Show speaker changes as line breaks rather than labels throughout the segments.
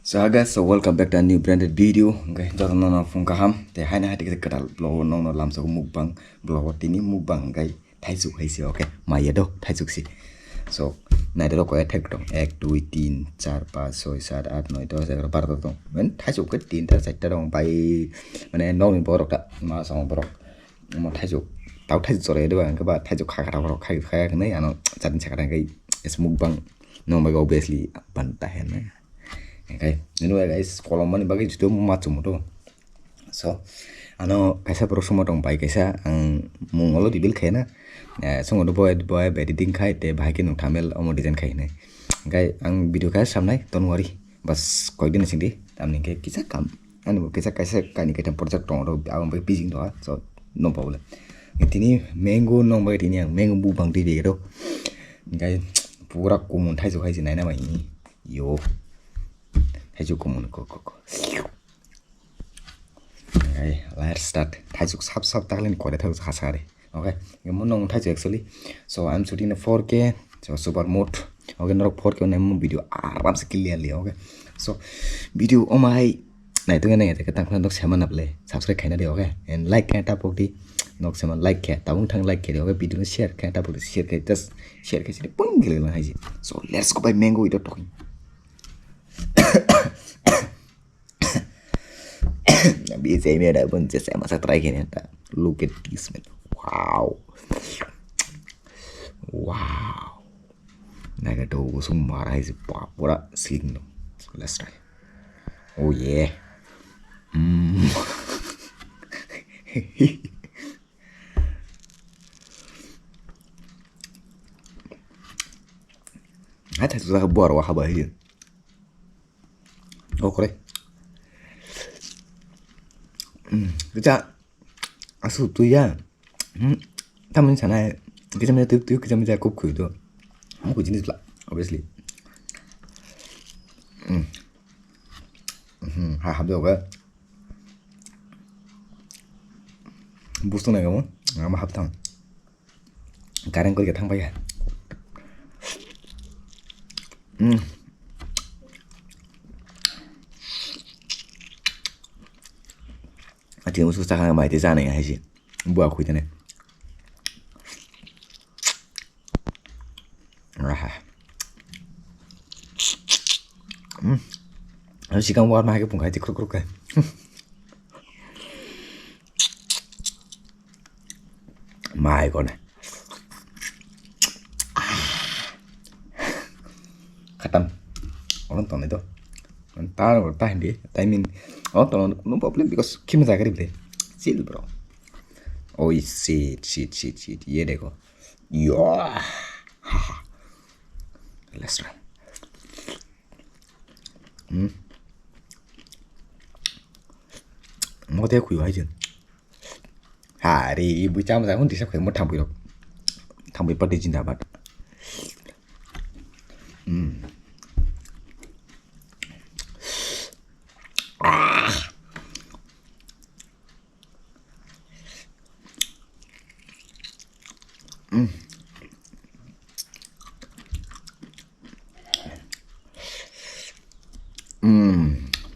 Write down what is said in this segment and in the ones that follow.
So guys, so welcome back to a new branded video. Okay, jaro nono phung kaham. Te haina hati kita kadal blow nono lam so mukbang blow tini mukbang guy thaisuk haisi okay. Maya do thaisuk si. So naide ro ko attack dong 1 2 3 4 5 6 7 8 9 10 11 12 dong. Men thaisuk ke 3 ta 4 ta dong bai mane nong borok ta ma song borok. Mo thaisuk tau thaisuk sore do bang ba thaisuk kha kha borok khai khai ne ano chatin chakara gai es mukbang no mai obviously banta hen ne. Okay, anyway guys, kalau mana bagi itu macam itu. So, kaisa prosumo dong bai kaisa ang mungolo dibil kena. Songo do boy editing kai te bai ke nung thamel omo design kai ne. Okay, ang video kai samnai don't worry. Bas koi din singdi tamni ke kisa kam. Kaisa kani kai project dong do abang bai busy do. So, no problem. Ini mango nong bai ini yang mango bu bang di do. Okay, pura kumun thai so kai sinai na mai yo. Tajuk kumun ko. Okay, let's start. Tajuk sab taklen ko tajuk khasare. Okay, nong tajuk actually. So I'm shooting a 4K, so super mode. Okay, narok 4K on video aram se clearly. Okay, so video oh my. Nah itu kan yang kita tangkap untuk sama naple. Subscribe kena deh, okay, and like kena tapok di. Nok sama like kena, tabung tang like kena. Okay, video share kena tapok di share kena just share kena sini pun gila lah aja. So let's go buy mango itu talking. Bisa ini ada pun saya masak terakhir ya. Look at this man. Wow. Naga do semua sih pura sing dong. So let's try. Oh yeah. Ada tuh saya buat wah bahaya. Oh kore. Kecak asu tu ya. Tamen sana kita mana tu kita mana cukup kudo. Aku jenis lah, obviously. Habis apa? Busuk nak kamu? Ngama habtang. Karang kau kita thang payah. Dia musuh sekarang mai di sana ya sih. Buat aku itu nih. Harus ikan buat makan pun kayak kruk kan. My god. Khatam. Orang tahu itu. Entar tahan dia. Timing. Oh, no problem because kim zakari ble. Chill bro. Oh, shit. Ye देखो. Yo. Let's try. Mau theo quỷ chứ. Đi buổi chiều mà ra không thì sẽ phải một thằng bị được. Thằng bị bắt đi trên đá bắt.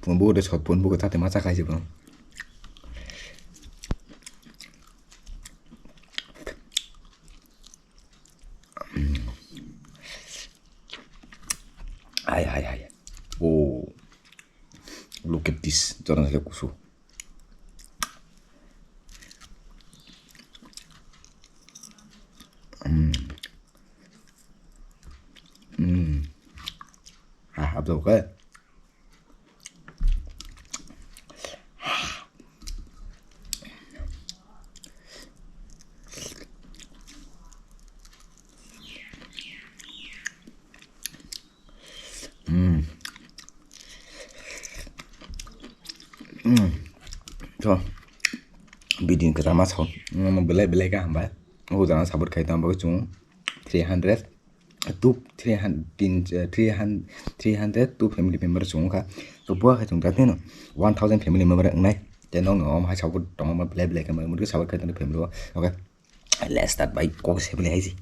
Pun udah shot pun buku tadi masak aja bang. Ay. Oh, look at this. Jangan saya kusu. Apa tuh kayak? So, bidin kita masuk. Mau belai kah mbak? Oh, jangan sabut kaitan bagus cuma 300 to family member cuma kah. So buat kaitan tadi no 1000 family member enggak. Jangan ngomong hai sabut dong mau belai kan mau sabut kaitan family. Okay, let's start by kau sih belai sih.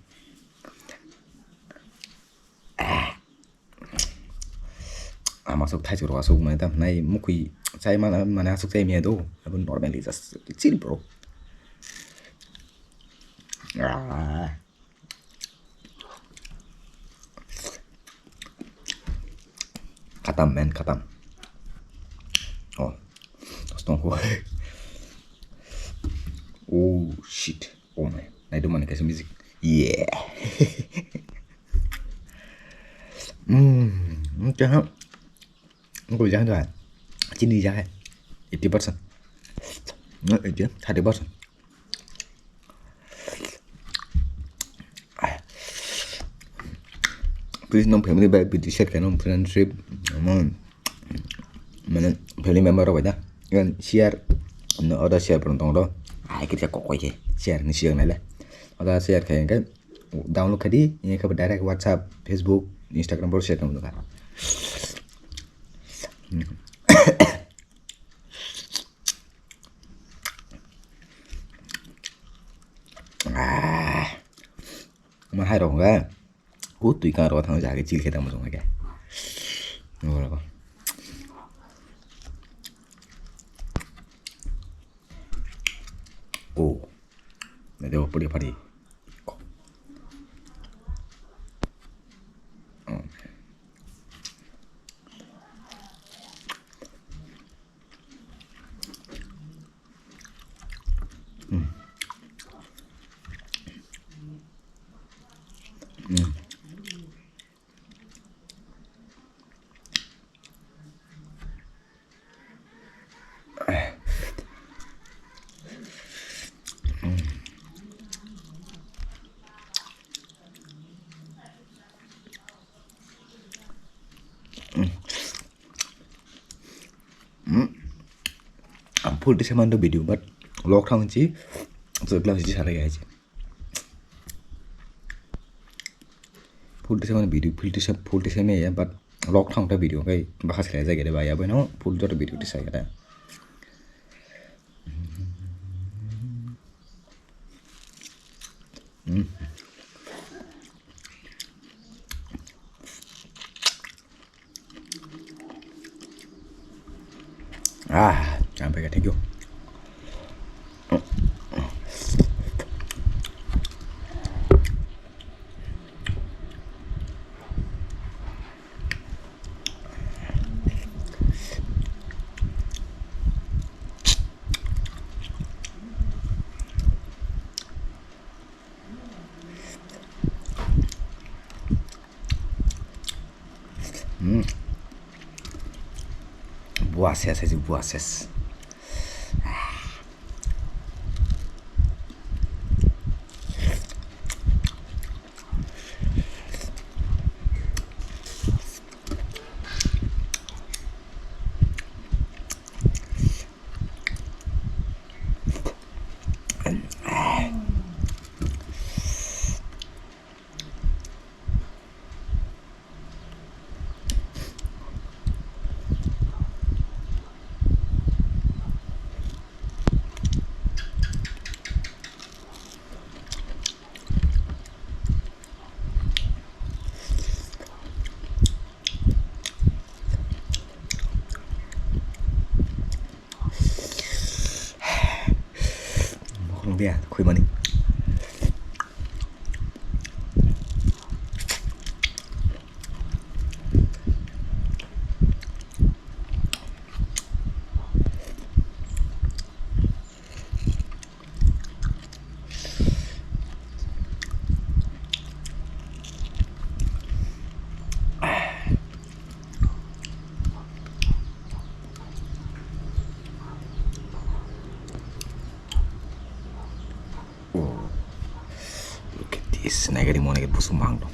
masuk Thailand masuk mana tam nai mukui saya mana masuk saya mia do abun normally just chill bro. Khatam man khatam. Oh, stone cold. Oh shit. Oh man, I don't want to get some music. Yeah. Chưa không? Ngồi ra rồi. Chín đi ra hay. 80%. Nó ở chứ, 30%. Please no family back with the share cái nó friendship. Mình family member rồi đó. Nên share nó ở đó share bằng đó. Ai cái có quay share nó share này là. Ở đó share cái download cái đi, ini ke direct WhatsApp, Facebook, Instagram baru share kamu kan. Mà hai đồng cái hút tùy cả rồi thằng giả cái chi khi tao một cái rồi là con này đâu party full December video but lockdown sih sebelah sih salah aja full December video full December ya but lockdown ta video kai bahas kaya jaga deh bahaya no full jor video di saya ada sampai ke thank you. Buas aja buas. Dia khui mà đi này cái đi mua này cái bút súng bằng đâu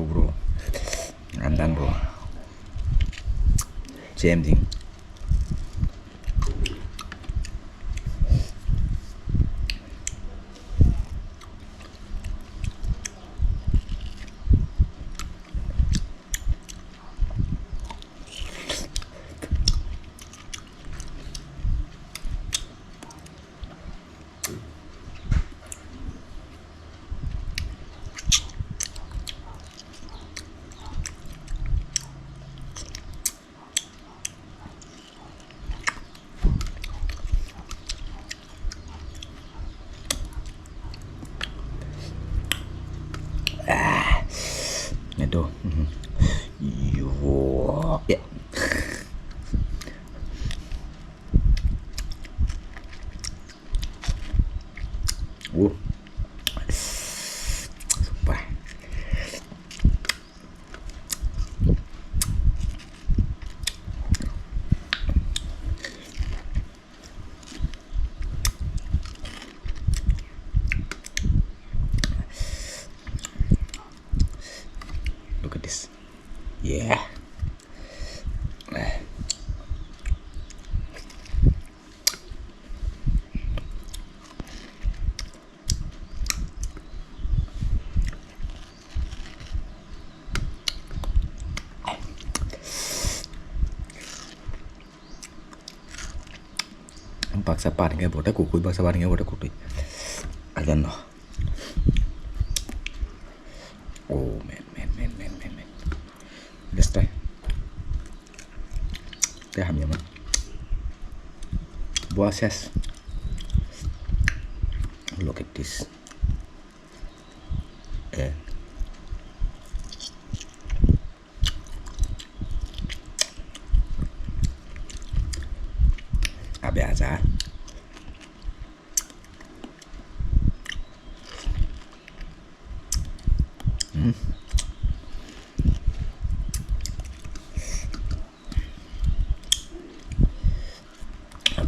bro I'm done bro same thing do. Yeah. Whoa. Super. Look at this. Yeah. Paksa pan cái bộ đất của cuối paksa pan cái bộ đất của tôi. I don't know. Oh man. Let's try. Cái hàm nhầm. Bosses. Look at this. Yeah. Biasa.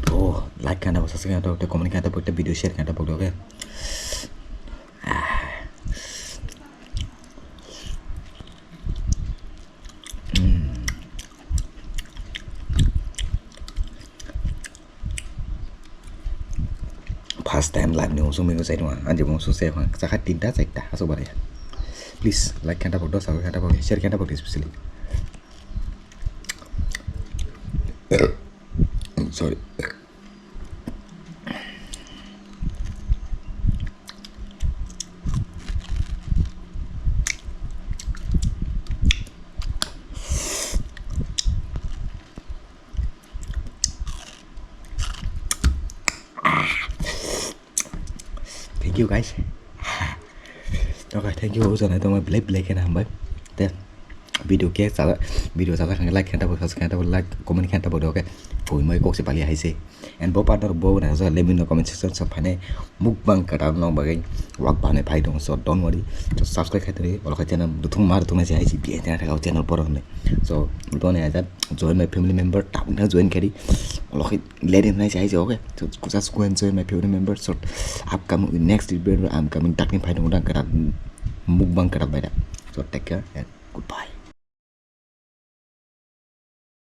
Bro, like kan, subscribe kan, comment kan, video share kan, okay. First time live nih, musuh minggu saya doang. Anjir musuh saya mah sangat tindak saya dah asal ya. Please like kan, subscribe kan, share kan, especially. Sorry. Thank you guys. Okay, thank you. Giờ này tôi mới play cái nào mới. Video kia sao cái like kan, subscribe kan, like comment kan, okay. Phủi mới cô sẽ balik hay gì. And bố partner bố này giờ let me know comment section सब फाने mukbang kadang nong bagai wak bane pai dong, so don't worry. Just subscribe kai tadi. Kalau channel dutung mar dutung nasi hay sih biar jangan kau channel porong nih. So lupa nih aja join my family member, tak pernah join kali. Kalau let in nasi hay sih okay. So just go and join my family member. So upcoming next video I'm coming tak nih pai dong kadang mukbang kadang beda. So take care and goodbye.